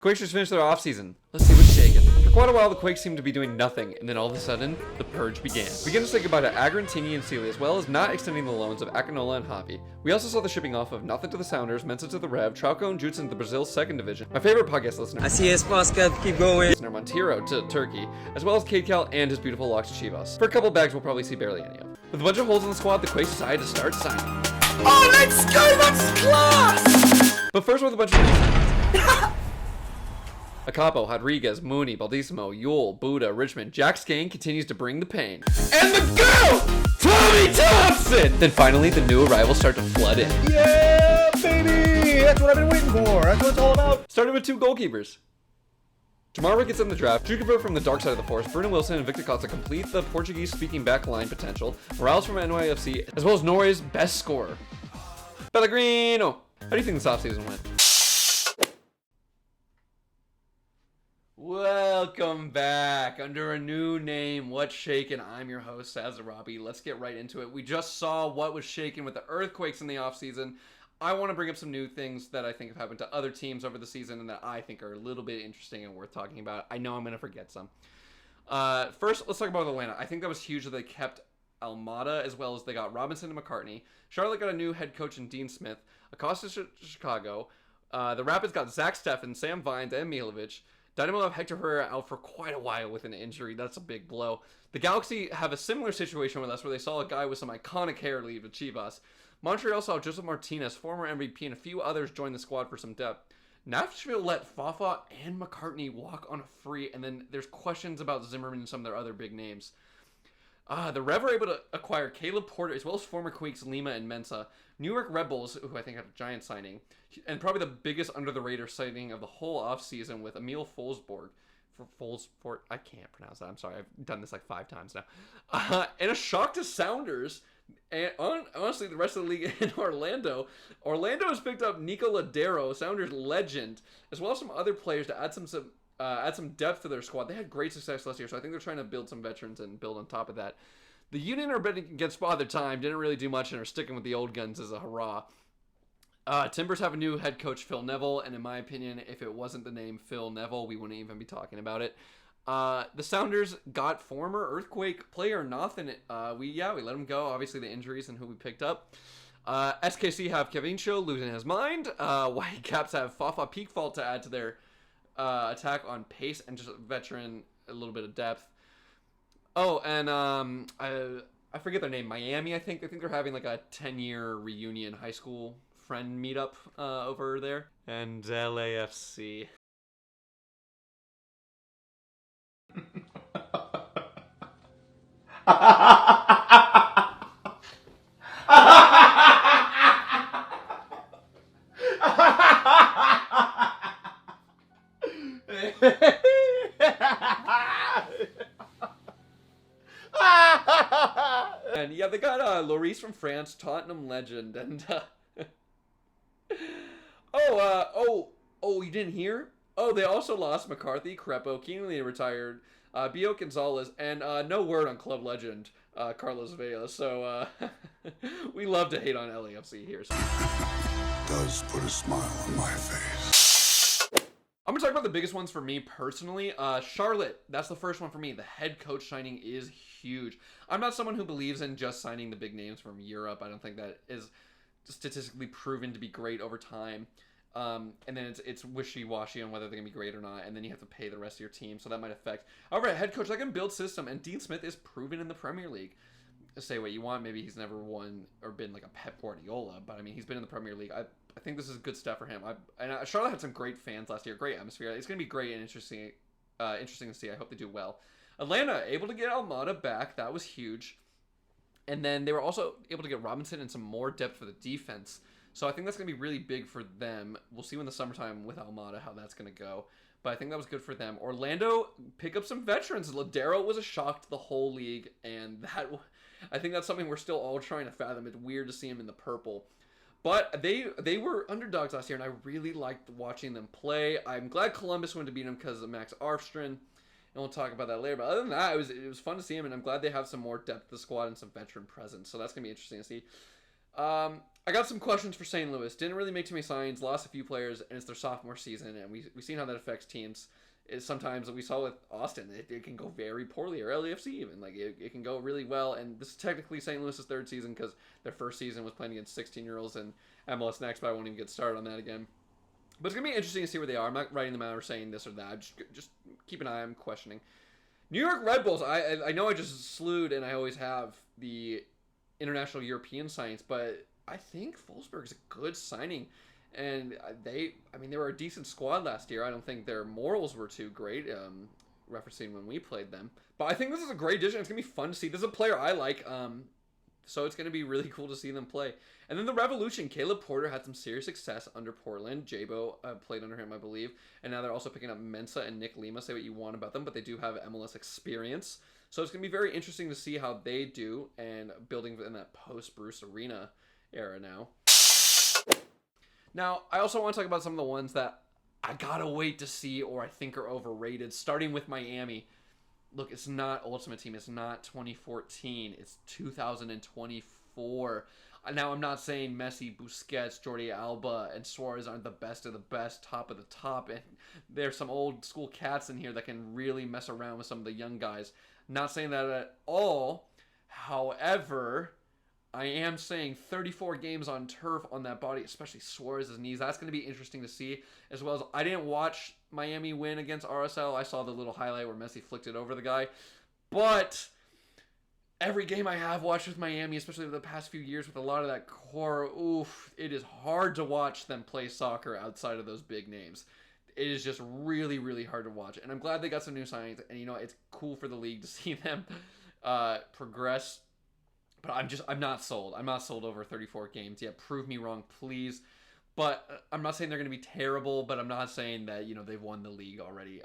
Quakes just finished their offseason. Let's see what's shaking. For quite a while, the Quakes seemed to be doing nothing, and then all of a sudden, the purge began. We began to say goodbye to Agron, Tini, and Sealy, as well as not extending the loans of Akinola and Javi. We also saw the shipping off of Nothing to the Sounders, Mensa to the Rev, Trauco and Jutsu to the Brazil's second division, my favorite podcast listener, Así es, Pascal, keep going. listener Montero to Turkey, as well as Kate Cal and his beautiful locks to Chivas. For a couple bags, we'll probably see barely any of. With a bunch of holes in the squad, the Quakes decided to start signing. Oh, let's go! That's class! But first with a bunch of Acapo, Rodriguez, Mooney, Baldissimo, Yule, Buddha, Richmond, Jack Skane continues to bring the pain. And the girl, Tommy Thompson! Then finally, the new arrivals start to flood in. Yeah, baby! That's what I've been waiting for. That's what it's all about. Started with two goalkeepers. Jamar gets in the draft. Drew convert from the dark side of the force. Bruno Wilson and Victor Costa complete the Portuguese-speaking back line potential. Morales from NYFC, as well as Norway's best scorer, Pellegrino. How do you think this offseason went? Welcome back under a new name. What's shaking? I'm your host, Sazarabi. Let's get right into it. We just saw what was shaking with the Earthquakes in the offseason. I want to bring up some new things that I think have happened to other teams over the season and that I think are a little bit interesting and worth talking about. I know I'm going to forget some. First, let's talk about Atlanta. I think that was huge that they kept Almada as well as they got Robinson and McCartney. Charlotte got a new head coach in Dean Smith. Acosta to Chicago. The Rapids got Zach Steffen, Sam Vines, and Milovic. Dynamo have Hector Herrera out for quite a while with an injury. That's a big blow. The Galaxy have a similar situation with us where they saw a guy with some iconic hair leave at Chivas. Montreal saw Joseph Martinez, former MVP, and a few others join the squad for some depth. Nashville let Fafa and McCartney walk on a free, and then there's questions about Zimmerman and some of their other big names. The Rev were able to acquire Caleb Porter as well as former Quakes Lima and Mensa. New York Red Bulls, who I think had a giant signing, and probably the biggest under-the-radar signing of the whole offseason with Emil Forsberg. I can't pronounce that. I'm sorry. I've done this like 5 times now. And a shock to Sounders. And honestly, the rest of the league in Orlando has picked up Nico Ladero, Sounders legend, as well as some other players to add some depth to their squad. They had great success last year, so I think they're trying to build some veterans and build on top of that. The Union are betting against Father Time, didn't really do much and are sticking with the old guns as a hurrah. Timbers have a new head coach, Phil Neville, and in my opinion, if it wasn't the name Phil Neville, we wouldn't even be talking about it. The Sounders got former Earthquake player Nathan. We let him go. Obviously, the injuries and who we picked up. SKC have Kevincho losing his mind. Whitecaps have Fafa Peakfall to add to their attack on pace and just a veteran, a little bit of depth. Oh, and I forget their name. Miami, I think. I think they're having like a 10-year reunion high school friend meetup over there. And LAFC. And yeah, they got Lloris from France, Tottenham legend, and you didn't hear? Oh, they also lost McCarthy, Crepo, Keenly retired, Bio Gonzalez, and no word on club legend Carlos Vela. So we love to hate on LAFC here. So. Does put a smile on my face. I'm going to talk about the biggest ones for me personally. Charlotte, that's the first one for me. The head coach signing is huge. I'm not someone who believes in just signing the big names from Europe. I don't think that is statistically proven to be great over time. And then it's wishy-washy on whether they're going to be great or not, and then you have to pay the rest of your team, so that might affect. However, a head coach that can build system, and Dean Smith is proven in the Premier League. Say what you want, maybe he's never won or been like a Pep Guardiola, but I mean, he's been in the Premier League. I think this is good stuff for him. Charlotte had some great fans last year, great atmosphere. It's going to be great and interesting to see. I hope they do well. Atlanta, able to get Almada back. That was huge. And then they were also able to get Robinson and some more depth for the defense. So I think that's going to be really big for them. We'll see in the summertime with Almada how that's going to go. But I think that was good for them. Orlando, pick up some veterans. Ladero was a shock to the whole league. And I think that's something we're still all trying to fathom. It's weird to see him in the purple. But they were underdogs last year, and I really liked watching them play. I'm glad Columbus went to beat them because of Max Arfstrand, and we'll talk about that later. But other than that, it was fun to see him, and I'm glad they have some more depth to the squad and some veteran presence. So that's going to be interesting to see. I got some questions for St. Louis. Didn't really make too many signs. Lost a few players, and it's their sophomore season, and we've seen how that affects teams. Is sometimes we saw with Austin, it can go very poorly, or LAFC even. Like it can go really well, and this is technically St. Louis's third season because their first season was playing against 16-year-olds in MLS Next, but I won't even get started on that again. But it's gonna be interesting to see where they are. I'm not writing them out or saying this or that. Just keep an eye. I'm questioning. New York Red Bulls. I know I just slewed, and I always have the international European signings, but I think Wolfsburg is a good signing, and they were a decent squad last year. I don't think their morals were too great, referencing when we played them. But I think this is a great addition. It's gonna be fun to see. This is a player I like, so it's gonna be really cool to see them play. And then the Revolution. Caleb Porter had some serious success under Portland. Jabo played under him, I believe, and now they're also picking up Mensah and Nick Lima. Say what you want about them, but they do have MLS experience. So it's going to be very interesting to see how they do and building in that post-Bruce Arena era now. Now, I also want to talk about some of the ones that I gotta wait to see or I think are overrated, starting with Miami. Look, it's not Ultimate Team. It's not 2014. It's 2024. Now, I'm not saying Messi, Busquets, Jordi Alba, and Suarez aren't the best of the best, top of the top, and there's some old school cats in here that can really mess around with some of the young guys. Not saying that at all. However, I am saying 34 games on turf on that body, especially Suarez's knees. That's going to be interesting to see. As well as I didn't watch Miami win against RSL. I saw the little highlight where Messi flicked it over the guy. But every game I have watched with Miami, especially over the past few years with a lot of that core, it is hard to watch them play soccer outside of those big names. It is just really, really hard to watch. And I'm glad they got some new signings. And, it's cool for the league to see them progress. But I'm not sold. I'm not sold over 34 games. Yeah, prove me wrong, please. But I'm not saying they're going to be terrible, but I'm not saying that, they've won the league already.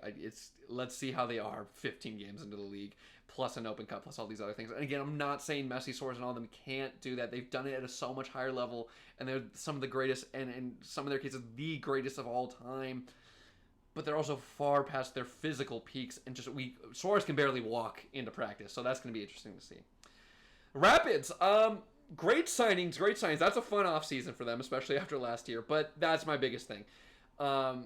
Let's see how they are 15 games into the league, plus an Open Cup, plus all these other things. And again, I'm not saying Messi, Suarez, and all of them can't do that. They've done it at a so much higher level, and they're some of the greatest, and in some of their cases, the greatest of all time. But they're also far past their physical peaks, and Suarez can barely walk into practice, so that's going to be interesting to see. Rapids, great signings. That's a fun offseason for them, especially after last year, but that's my biggest thing. I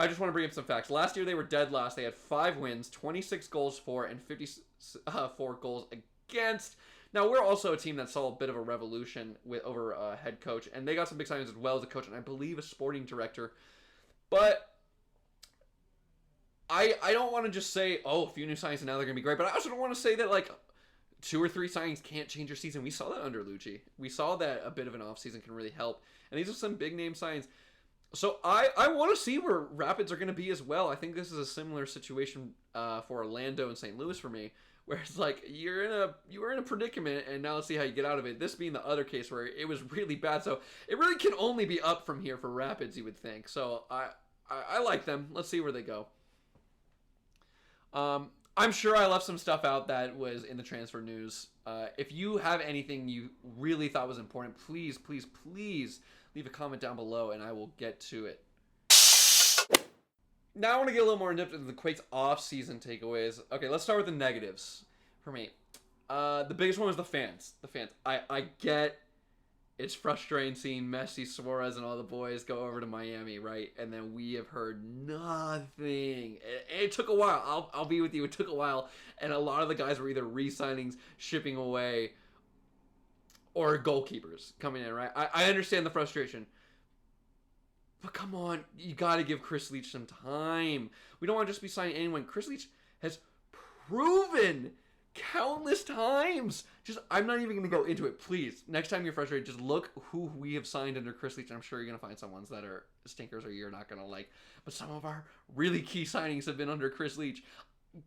just want to bring up some facts. Last year they were dead last. They had 5 wins, 26 goals for, and 54 goals against. Now, we're also a team that saw a bit of a revolution over head coach, and they got some big signings as well as a coach, and I believe a sporting director. But I don't want to just say, a few new signings and now they're going to be great, but I also don't want to say that, 2 or 3 signings can't change your season. We saw that under Lucci. We saw that a bit of an offseason can really help. And these are some big name signings. So I want to see where Rapids are going to be as well. I think this is a similar situation for Orlando and St. Louis for me, where it's you were in a predicament, and now let's see how you get out of it. This being the other case where it was really bad. So it really can only be up from here for Rapids, you would think. So I like them. Let's see where they go. I'm sure I left some stuff out that was in the transfer news. If you have anything you really thought was important, please, please, please leave a comment down below and I will get to it. Now I want to get a little more in-depth into the Quakes off-season takeaways. Okay, let's start with the negatives for me. The biggest one was the fans. I get it's frustrating seeing Messi, Suarez, and all the boys go over to Miami, right? And then we have heard nothing. It took a while. I'll be with you. It took a while. And a lot of the guys were either re-signings, shipping away, or goalkeepers coming in, right? I understand the frustration. But come on. You got to give Chris Leach some time. We don't want to just be signing anyone. Chris Leach has proven countless times. I'm not even going to go into it. Please, next time you're frustrated, just look who we have signed under Chris Leach. I'm sure you're going to find some ones that are stinkers or you're not going to like. But some of our really key signings have been under Chris Leach.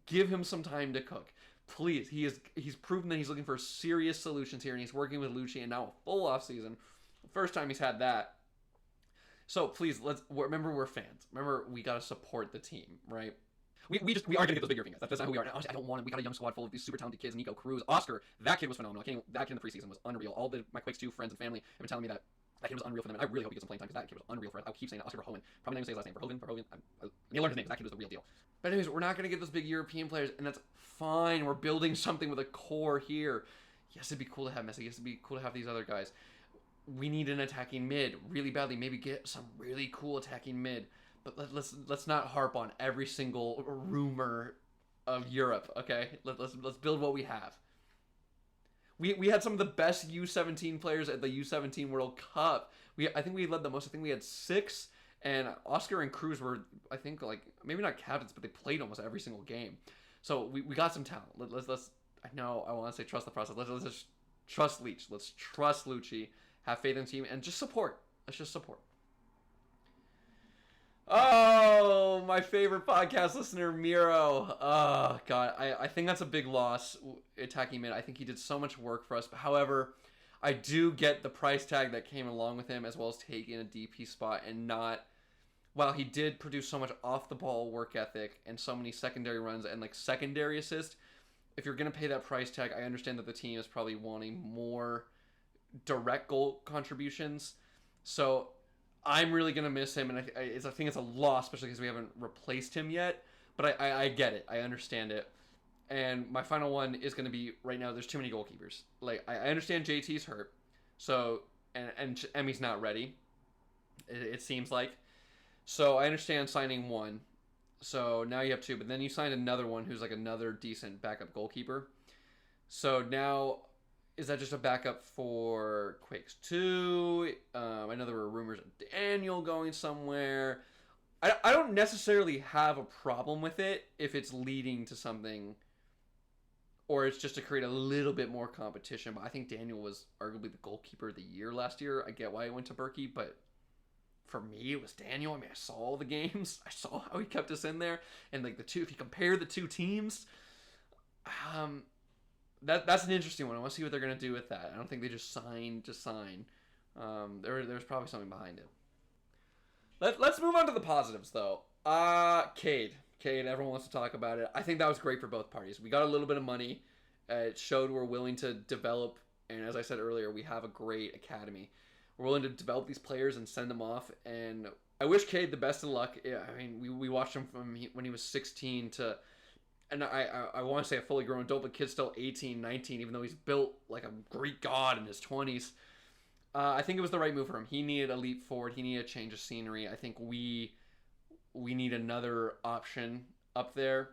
Give him some time to cook. Please, he's proven that he's looking for serious solutions here, and he's working with Lucci, and now a full off season. First time he's had that. So please, remember we're fans. Remember we got to support the team, right? We aren't going to get those big European guys. That's not who we are. Honestly, I don't want them. We got a young squad full of these super talented kids. Nico Cruz, Oscar. That kid was phenomenal. That kid in the preseason was unreal. All my Quakes 2 friends and family have been telling me that kid was unreal for them. And I really hope he gets some playing time because that kid was unreal for us. I'll keep saying that. Oscar Verhoeven. Probably not even say his last name. Verhoeven. You learned his name. That kid was the real deal. But anyways, we're not going to get those big European players, and that's fine. We're building something with a core here. Yes, it'd be cool to have Messi. Yes, it'd be cool to have these other guys. we need an attacking mid really badly. Maybe get some really cool attacking mid. But let's not harp on every single rumor of Europe, okay? Let's build what we have. We had some of the best U17 players at the U17 World Cup. I think we led the most. I think we had 6, and Oscar and Cruz were, I think, like, maybe not captains, but they played almost every single game. So we got some talent. Let's I know I want to say trust the process. Let's just trust Leach. Let's trust Lucci. Have faith in the team and just support. Let's just support. Oh, my favorite podcast listener, Miro. Oh, God. I think that's a big loss, attacking mid. I think he did so much work for us. But however, I do get the price tag that came along with him, as well as taking a DP spot and not... While he did produce so much off-the-ball work ethic and so many secondary runs and, like, secondary assists, if you're going to pay that price tag, I understand that the team is probably wanting more direct goal contributions. So... I'm really going to miss him, and I think it's a loss, especially because we haven't replaced him yet. But I get it. I understand it. And my final one is going to be, right now, there's too many goalkeepers. Like, I understand JT's hurt, so and Emmy's not ready, it seems like. So I understand signing one. So now you have 2, but then you signed another one who's like another decent backup goalkeeper. So now... Is that just a backup for Quakes 2? I know there were rumors of Daniel going somewhere. I don't necessarily have a problem with it if it's leading to something, or it's just to create a little bit more competition. But I think Daniel was arguably the goalkeeper of the year last year. I get why he went to Berkey, but for me, it was Daniel. I mean, I saw all the games. I saw how he kept us in there. And like if you compare the 2 teams... That's an interesting one. I want to see what they're going to do with that. I don't think they just sign to sign. There's probably something behind it. Let's move on to the positives, though. Cade, everyone wants to talk about it. I think that was great for both parties. We got a little bit of money. It showed we're willing to develop, and as I said earlier, we have a great academy. We're willing to develop these players and send them off, and I wish Cade the best of luck. I mean, we watched him from when he was 16 to... And I want to say a fully grown adult, but kid's still 18, 19, even though he's built like a Greek god in his 20s. I think it was the right move for him. He needed a leap forward. He needed a change of scenery. I think we need another option up there.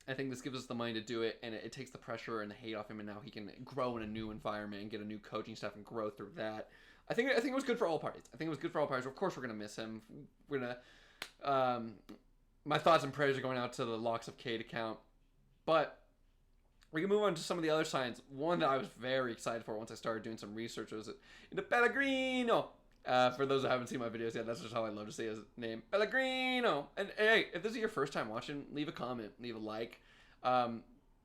I think this gives us the money to do it, and it takes the pressure and the hate off him, and now he can grow in a new environment and get a new coaching staff and grow through that. I think it was good for all parties. Of course, we're going to miss him. We're going to... My thoughts and prayers are going out to the Locks of Cade account. But we can move on to some of the other signs. One that I was very excited for once I started doing some research was into Pellegrino. For those that haven't seen my videos yet, that's just how I love to say his name. Pellegrino. And hey, if this is your first time watching, leave a comment, leave a like.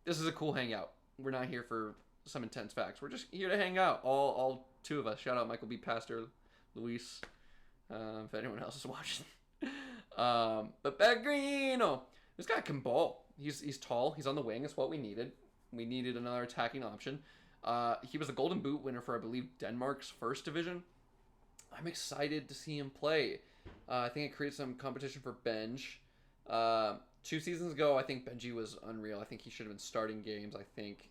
This is a cool hangout. We're not here for some intense facts. We're just here to hang out. All 2 of us. Shout out Michael B. Pastor, Luis, if anyone else is watching. But Pellegrino, this guy can ball. He's tall. He's on the wing. It's what we needed. We needed another attacking option. He was the Golden Boot winner for, I believe, Denmark's first division. I'm excited to see him play. I think it creates some competition for Benj. 2 seasons ago, I think Benji was unreal. I think he should have been starting games. I think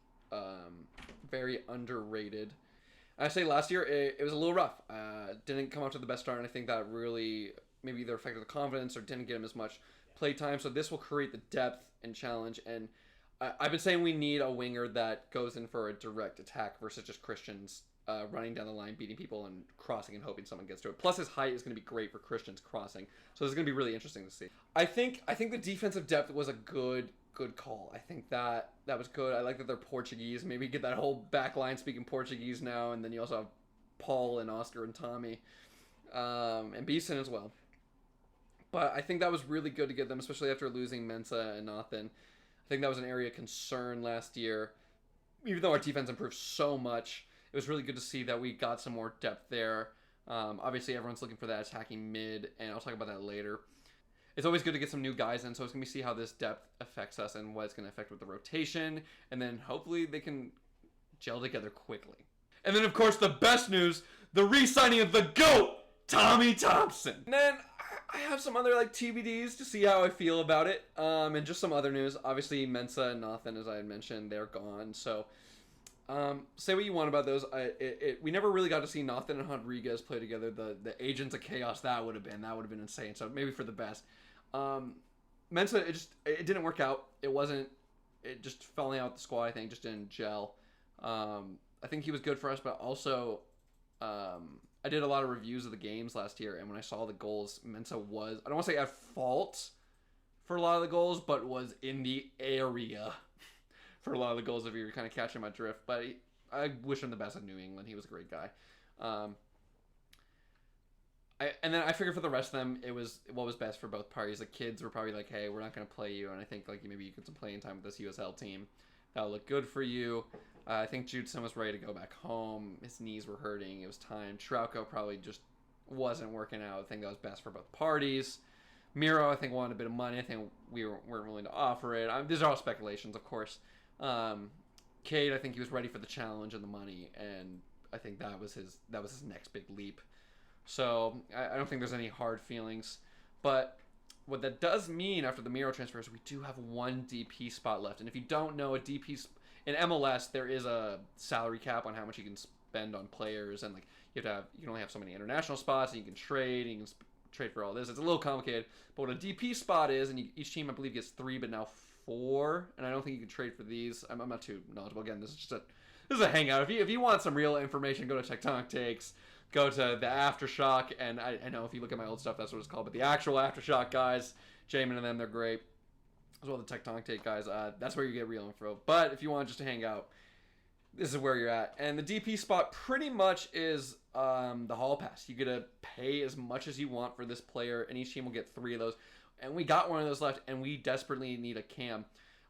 very underrated. I say last year it was a little rough. Didn't come out to the best start, and I think that really maybe either affected the confidence or didn't get him as much play time. So this will create the depth and challenge. And I've been saying we need a winger that goes in for a direct attack versus just Christian's running down the line, beating people and crossing and hoping someone gets to it. Plus his height is going to be great for Christian's crossing. So this is going to be really interesting to see. I think the defensive depth was a good call. I think that was good. I like that they're Portuguese. Maybe get that whole back line speaking Portuguese now. And then you also have Paul and Oscar and Tommy and Beeson as well. But I think that was really good to get them, especially after losing Mensa and Nathan. I think that was an area of concern last year. Even though our defense improved so much, it was really good to see that we got some more depth there. Obviously, everyone's looking for that attacking mid, and I'll talk about that later. It's always good to get some new guys in, so it's going to be see how this depth affects us and what it's going to affect with the rotation. And then hopefully they can gel together quickly. And then, of course, the best news, the re-signing of the GOAT, Tommy Thompson. And then I have some other TBDs to see how I feel about it. And just some other news. Obviously, Mensa and Nathan, as I had mentioned, they're gone. So Say what you want about those. We never really got to see Nathan and Rodriguez play together. The Agents of Chaos that would have been insane. So maybe for the best. Mensa, it didn't work out. It just falling out the squad. I think just didn't gel. I think he was good for us, but also I did a lot of reviews of the games last year, and when I saw the goals, Mensa was, I don't want to say at fault for a lot of the goals, but was in the area for a lot of the goals if you're kind of catching my drift. But I wish him the best in New England. He was a great guy. And then I figured for the rest of them, it was what was best for both parties. The kids were probably like, hey, we're not going to play you. And I think like maybe you get some playing time with this USL team. That'll look good for you. I think Judson was ready to go back home. His knees were hurting. It was time. Trauco probably just wasn't working out. I think that was best for both parties. Miro, I think, wanted a bit of money. I think we weren't willing to offer it. These are all speculations, of course. Cade, I think he was ready for the challenge and the money, and I think that was his next big leap. So I don't think there's any hard feelings. But what that does mean after the Miro transfer is we do have one DP spot left. And if you don't know, in MLS, there is a salary cap on how much you can spend on players, and like you can only have so many international spots, and you can trade, and you can trade for all this. It's a little complicated, but what a DP spot is, and each team I believe gets 3, but now 4, and I don't think you can trade for these. I'm not too knowledgeable. Again, this is a hangout. If you want some real information, go to Tectonic Takes, go to the Aftershock, and I know if you look at my old stuff, that's what it's called, but the actual Aftershock guys, Jamin and them, they're great. As well, the Tectonic Take guys, that's where you get real info. But if you want just to hang out, this is where you're at. And the DP spot pretty much is the hall pass. You get to pay as much as you want for this player, and each team will get 3 of those. And we got one of those left, and we desperately need a cam.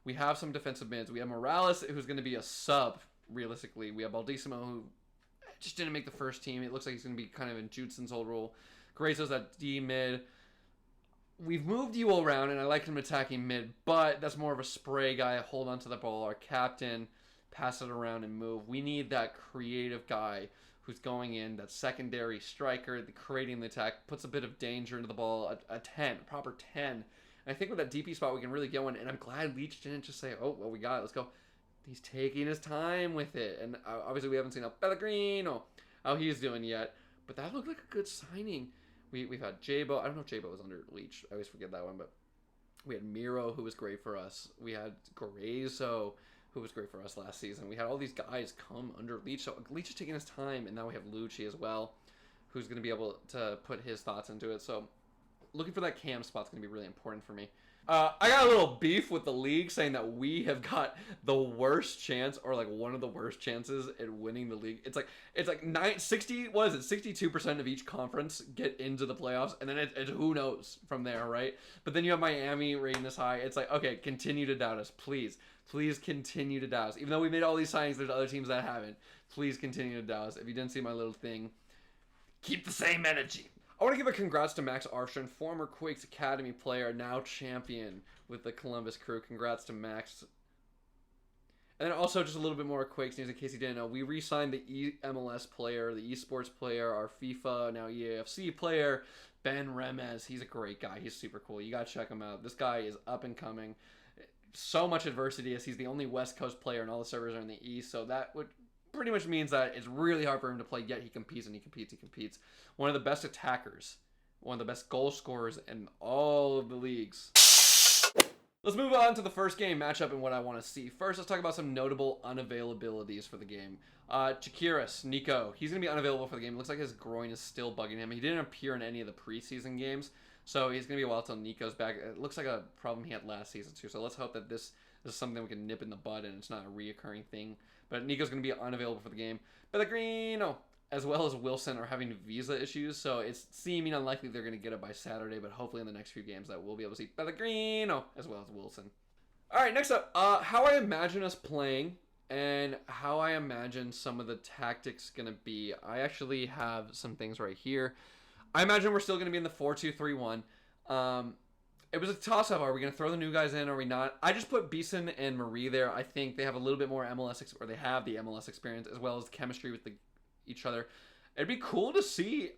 We have some defensive mids. We have Morales, who's going to be a sub, realistically. We have Baldissimo, who just didn't make the first team. It looks like he's going to be kind of in Judson's old role. Grayso's at D mid. We've moved you around, and I like him attacking mid, but that's more of a spray guy, hold on to the ball, our captain, pass it around and move. We need that creative guy who's going in, that secondary striker, creating the attack, puts a bit of danger into the ball, a 10, a proper 10. And I think with that DP spot, we can really get one, and I'm glad Leach didn't just say, oh, well, we got it, let's go. He's taking his time with it, and obviously we haven't seen El Pellegrino, how he's doing yet, but that looked like a good signing. We've had Jabo. I don't know if Jabo was under Leach. I always forget that one, but we had Miro, who was great for us. We had Grayso, who was great for us last season. We had all these guys come under Leach. So Leach is taking his time, and now we have Lucci as well, who's going to be able to put his thoughts into it. So looking for that cam spot's going to be really important for me. I got a little beef with the league saying that we have got the worst chance, or like one of the worst chances at winning the league. It's like 62% of each conference get into the playoffs, and then it's who knows from there, right? But then you have Miami rating this high. It's like, okay, continue to doubt us, please continue to doubt us. Even though we made all these signings, there's other teams that haven't. Please continue to doubt us. If you didn't see my little thing, keep the same energy. I want to give a congrats to Max Arfstrand, former Quakes Academy player, now champion with the Columbus Crew. Congrats to Max. And then also just a little bit more Quakes news in case you didn't know. We re-signed the MLS player, the esports player, our FIFA, now EAFC player, Ben Remez. He's a great guy. He's super cool. You got to check him out. This guy is up and coming. So much adversity as he's the only West Coast player and all the servers are in the East. So that would pretty much means that it's really hard for him to play, yet he competes and he competes. One of the best attackers, one of the best goal scorers in all of the leagues. Let's move on to the first game matchup and what I want to see. First, let's talk about some notable unavailabilities for the game. Chakiris, Nico, he's going to be unavailable for the game. It looks like his groin is still bugging him. He didn't appear in any of the preseason games, so he's going to be a while till Nico's back. It looks like a problem he had last season too, so let's hope that this is something we can nip in the bud and it's not a reoccurring thing. But Nico's going to be unavailable for the game. Pellegrino, as well as Wilson, are having visa issues, so it's seeming unlikely they're going to get it by Saturday, but hopefully in the next few games that we'll be able to see Pellegrino as well as Wilson. All right, next up, how I imagine us playing and how I imagine some of the tactics going to be. I actually have some things right here. I imagine we're still going to be in the 4-2-3-1. It was a toss-up. Are we going to throw the new guys in? Or are we not? I just put Beeson and Marie there. I think they have a little bit more MLS, or they have the MLS experience, as well as chemistry with each other. It'd be cool to see.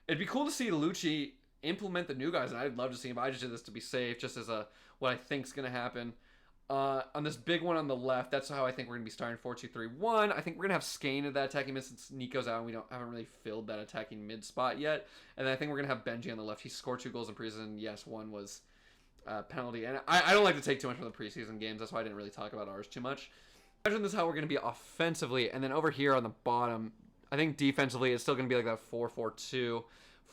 It'd be cool to see Lucci implement the new guys, and I'd love to see him. I just did this to be safe, just as what I think's going to happen. On this big one on the left, that's how I think we're going to be starting 4-2-3-1. I think we're going to have Skane at that attacking mid since Nico's out and we haven't really filled that attacking mid spot yet. And then I think we're going to have Benji on the left. He scored 2 goals in preseason. Yes, one was penalty. And I don't like to take too much from the preseason games. That's why I didn't really talk about ours too much. Imagine this is how we're going to be offensively. And then over here on the bottom, I think defensively it's still going to be like that 4-4-2.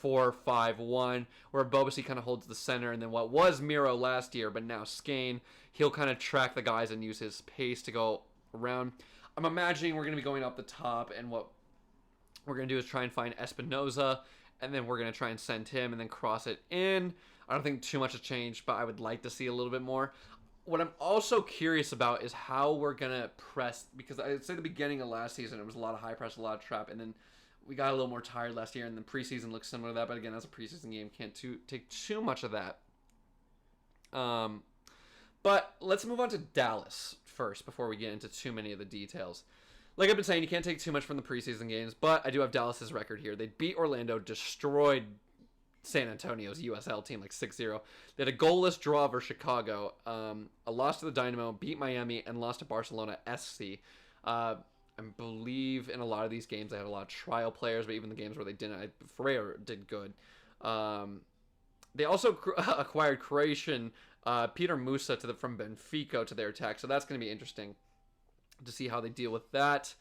4-5-1, where Bobasi kind of holds the center, and then what was Miro last year, but now Skane, he'll kind of track the guys and use his pace to go around. I'm imagining we're going to be going up the top, and what we're going to do is try and find Espinoza, and then we're going to try and send him and then cross it in. I don't think too much has changed, but I would like to see a little bit more. What I'm also curious about is how we're going to press, because I'd say the beginning of last season, it was a lot of high press, a lot of trap, and then we got a little more tired last year, and the preseason looks similar to that. But again, as a preseason game, can't take too much of that. But let's move on to Dallas first before we get into too many of the details. Like I've been saying, you can't take too much from the preseason games, but I do have Dallas's record here. They beat Orlando, destroyed San Antonio's USL team like 6-0. They had a goalless draw over Chicago, a loss to the Dynamo, beat Miami, and lost to Barcelona SC. I believe in a lot of these games they had a lot of trial players, but even the games where they didn't, Ferreira did good. They also acquired Croatian Peter Musa from Benfica to their attack, so that's going to be interesting to see how they deal with that.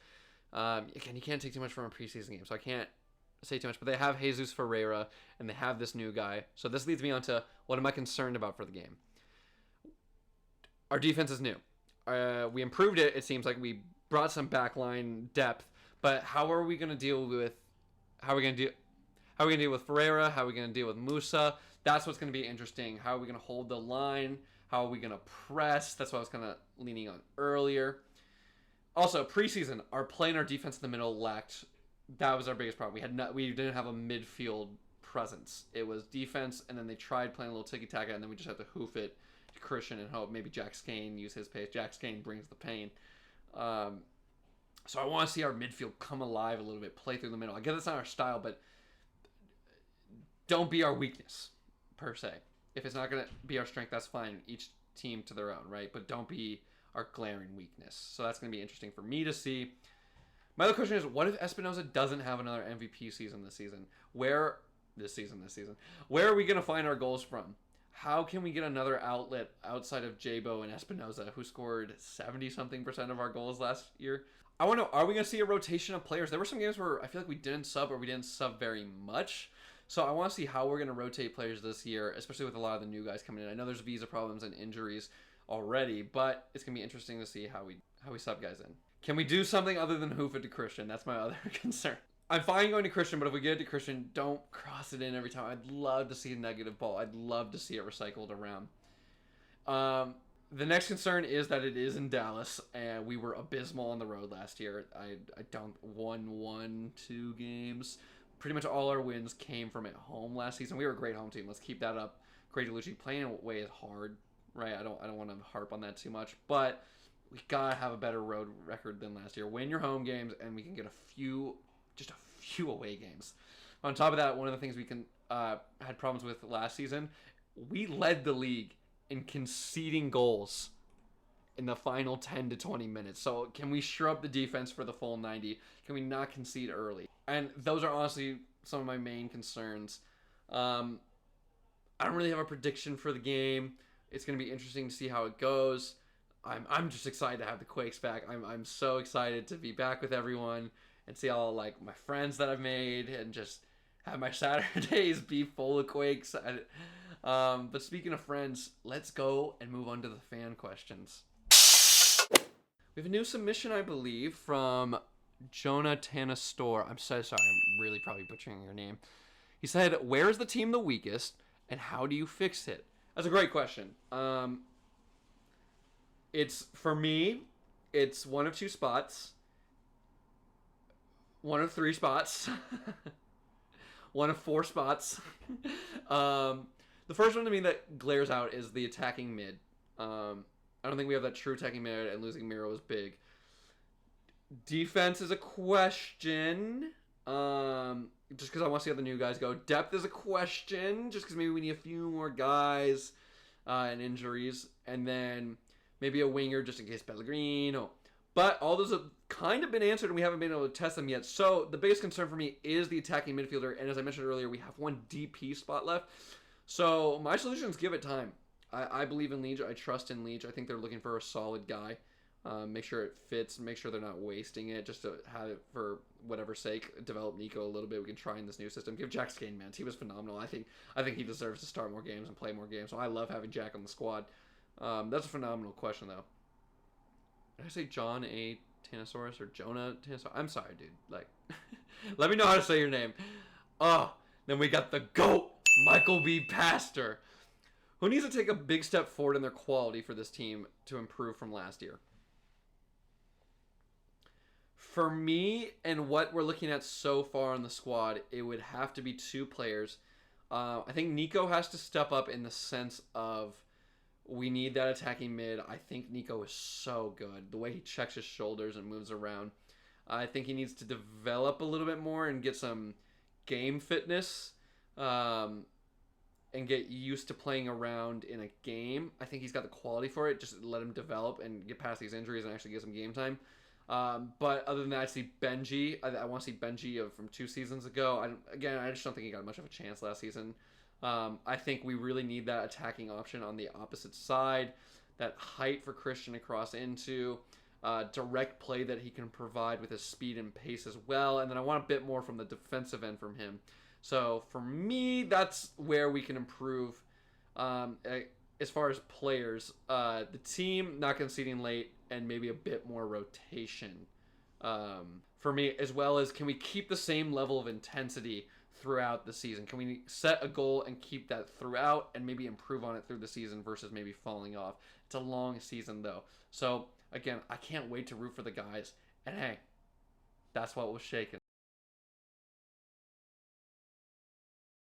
Again, you can't take too much from a preseason game, so I can't say too much, but they have Jesus Ferreira, and they have this new guy. So this leads me on to what am I concerned about for the game. Our defense is new. We improved it. It seems like we brought some backline depth, but how are we going to deal with Ferreira? How are we going to deal with Musa? That's what's going to be interesting. How are we going to hold the line? How are we going to press? That's what I was kind of leaning on earlier. Also, preseason, our play and our defense in the middle lacked. That was our biggest problem. We didn't have a midfield presence. It was defense, and then they tried playing a little tiki-taka, and then we just had to hoof it to Christian and hope maybe Jack Skane use his pace. Jack Skane brings the pain. So I want to see our midfield come alive a little bit, play through the middle. I guess that's not our style, but don't be our weakness, per se. If it's not going to be our strength, that's fine. Each team to their own, right? But don't be our glaring weakness. So that's going to be interesting for me to see. My other question is, what if Espinoza doesn't have another MVP season this season? Where are we going to find our goals from? How can we get another outlet outside of Jabo and Espinoza, who scored 70-something% of our goals last year? I want to know, are we going to see a rotation of players? There were some games where I feel like we didn't sub or we didn't sub very much. So I want to see how we're going to rotate players this year, especially with a lot of the new guys coming in. I know there's visa problems and injuries already, but it's going to be interesting to see how we sub guys in. Can we do something other than hoof it to Christian? That's my other concern. I'm fine going to Christian, but if we get it to Christian, don't cross it in every time. I'd love to see a negative ball. I'd love to see it recycled around. The next concern is that it is in Dallas, and we were abysmal on the road last year. I won 2 games. Pretty much all our wins came from at home last season. We were a great home team. Let's keep that up. Great Lucci playing away is hard, right? I don't want to harp on that too much, but we gotta have a better road record than last year. Win your home games, and we can get just a few away games. On top of that, one of the things we had problems with last season, we led the league in conceding goals in the final 10 to 20 minutes. So can we shore up the defense for the full 90? Can we not concede early? And those are honestly some of my main concerns. I don't really have a prediction for the game. It's going to be interesting to see how it goes. I'm just excited to have the Quakes back. I'm so excited to be back with everyone and see all like my friends that I've made and just have my Saturdays be full of Quakes. But speaking of friends, let's go and move on to the fan questions. We have a new submission, I believe, from Jonah Tanastor. I'm so sorry. I'm really probably butchering your name. He said, where is the team the weakest and how do you fix it? That's a great question. It's, for me, it's one of 2 spots. One of 3 spots. One of 4 spots. The first one to me that glares out is the attacking mid. I don't think we have that true attacking mid, and losing Miro is big. Defense is a question. Just because I want to see how the new guys go. Depth is a question, just because maybe we need a few more guys and injuries. And then maybe a winger just in case Pellegrino. But all those have kind of been answered, and we haven't been able to test them yet. So the biggest concern for me is the attacking midfielder, and as I mentioned earlier, we have one DP spot left. So my solution is give it time. I believe in Leach. I trust in Leach. I think they're looking for a solid guy. Make sure it fits. Make sure they're not wasting it just to have it for whatever sake. Develop Nico a little bit. We can try in this new system. Give Jack Skane minutes. He was phenomenal. I think he deserves to start more games and play more games. So I love having Jack on the squad. That's a phenomenal question, though. Did I say John A. Tanosaurus or Jonah Tanosaurus? I'm sorry, dude. Like, let me know how to say your name. Oh, then we got the GOAT, Michael B. Pastor, who needs to take a big step forward in their quality for this team to improve from last year. For me, and what we're looking at so far in the squad, it would have to be two players. I think Nico has to step up in the sense of we need that attacking mid. I think Nico is so good. The way he checks his shoulders and moves around. I think he needs to develop a little bit more and get some game fitness and get used to playing around in a game. I think he's got the quality for it. Just let him develop and get past these injuries and actually get some game time. But other than that, I see Benji. I want to see Benji from 2 seasons ago. I just don't think he got much of a chance last season. I think we really need that attacking option on the opposite side, that height for Christian to cross into, direct play that he can provide with his speed and pace as well, and then I want a bit more from the defensive end from him. So for me, that's where we can improve as far as players. The team not conceding late and maybe a bit more rotation for me, as well as can we keep the same level of intensity throughout the season? Can we set a goal and keep that throughout and maybe improve on it through the season versus maybe falling off? It's a long season though. So again, I can't wait to root for the guys. And hey, that's what was shaking.